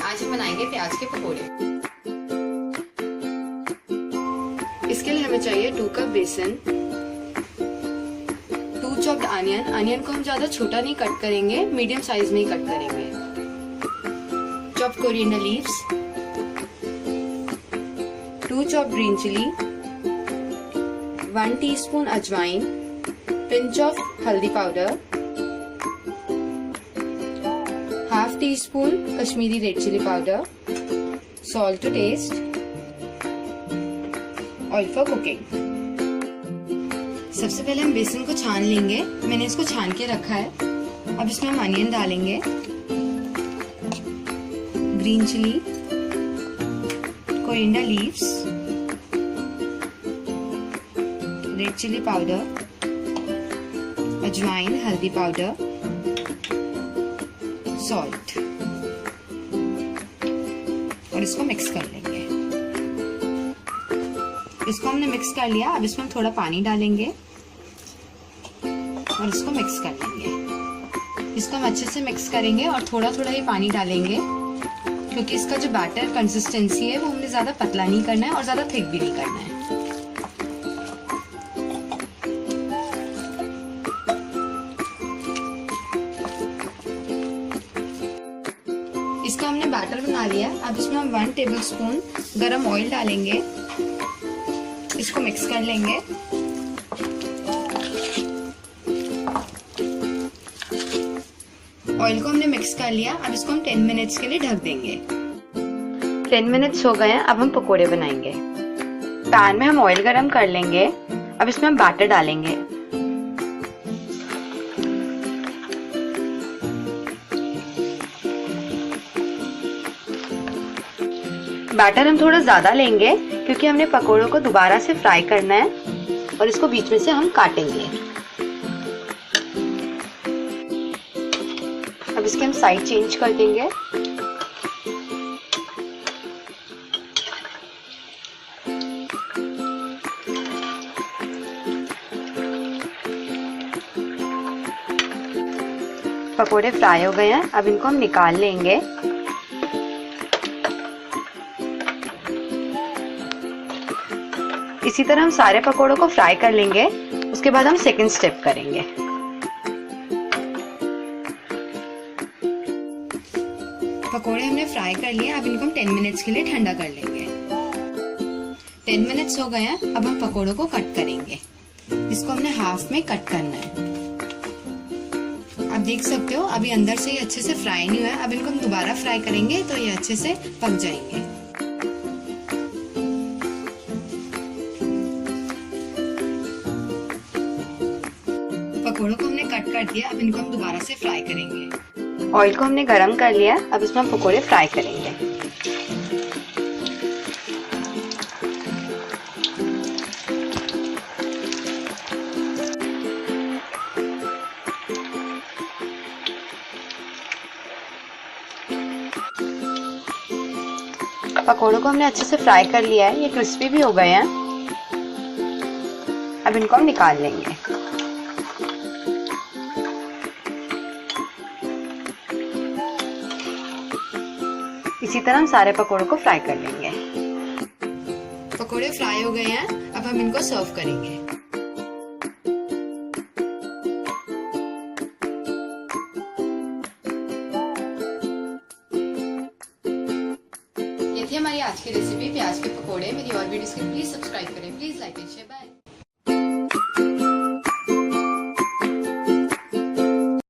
आज हम बनाएंगे प्याज के पकोड़े। इसके लिए हमें चाहिए 2 कप बेसन, 2 चॉप्ड अनियन को हम ज्यादा छोटा नहीं कट करेंगे, मीडियम साइज में ही कट करेंगे। Chopped coriander leaves, 2 chopped green chilli, 1 teaspoon ajwain, pinch of haldi powder, half teaspoon Kashmiri red chilli powder, salt to taste, oil for cooking. सबसे पहले हम बेसन को छान लेंगे। मैंने इसको छान के रखा है। अब इसमें हम अनियन डालेंगे, green chilli, coriander leaves, red chilli powder, ajwain, हल्दी पाउडर, सॉल्ट, और इसको मिक्स कर लेंगे। इसको हमने मिक्स कर लिया। अब इसमें हम थोड़ा पानी डालेंगे और इसको मिक्स कर लेंगे। इसको हम अच्छे से मिक्स करेंगे और थोड़ा थोड़ा ही पानी डालेंगे, क्योंकि इसका जो बैटर कंसिस्टेंसी है वो हमने ज्यादा पतला नहीं करना है और ज्यादा थिक भी नहीं करना है। इसका हमने बैटर बना लिया। अब इसमें हम 1 टेबलस्पून गरम ऑयल डालेंगे, इसको मिक्स कर लेंगे। ऑयल को हमने मिक्स कर लिया। अब इसको हम 10 मिनट्स के लिए ढक देंगे। 10 मिनट्स हो गए हैं। अब हम पकोड़े बनाएंगे। पैन में हम ऑयल गरम कर लेंगे। अब इसमें हम बैटर डालेंगे। बैटर हम थोड़ा ज्यादा लेंगे, क्योंकि हमने पकोड़ों को दोबारा से फ्राई करना है और इसको बीच में से हम काटेंगे। अब इसके हम साइड चेंज कर देंगे। पकोड़े फ्राई हो गए हैं। अब इनको हम निकाल लेंगे। इसी तरह हम सारे पकोड़ों को फ्राई कर लेंगे। उसके बाद हम सेकंड स्टेप करेंगे। पकोड़े हमने फ्राई कर लिए। अब इनको हम 10 मिनट्स के लिए ठंडा कर लेंगे। 10 मिनट्स हो गए हैं। अब हम पकोड़ों को कट करेंगे। इसको हमने हाफ में कट करना है। आप देख सकते हो अभी अंदर से ये अच्छे से फ्राई नहीं हुआ है। अब इनको हम दोबारा फ्राई करेंगे तो ये अच्छे से पक जाएंगे। पकोड़ों को हमने कट कर दिया। अब इनको हम दोबारा से फ्राई करेंगे। ऑयल को हमने गरम कर लिया। अब इसमें हम पकोड़े फ्राई करेंगे। पकोड़ों को हमने अच्छे से फ्राई कर लिया है। ये क्रिस्पी भी हो गए हैं। अब इनको हम निकाल लेंगे। इसी तरह हम सारे पकोड़ों को फ्राई कर लेंगे। पकोड़े फ्राई हो गए हैं। अब हम इनको सर्व करेंगे। ये थी हमारी आज की रेसिपी प्याज के पकोड़े। मेरी और वीडियोस के लिए प्लीज सब्सक्राइब करें। Please like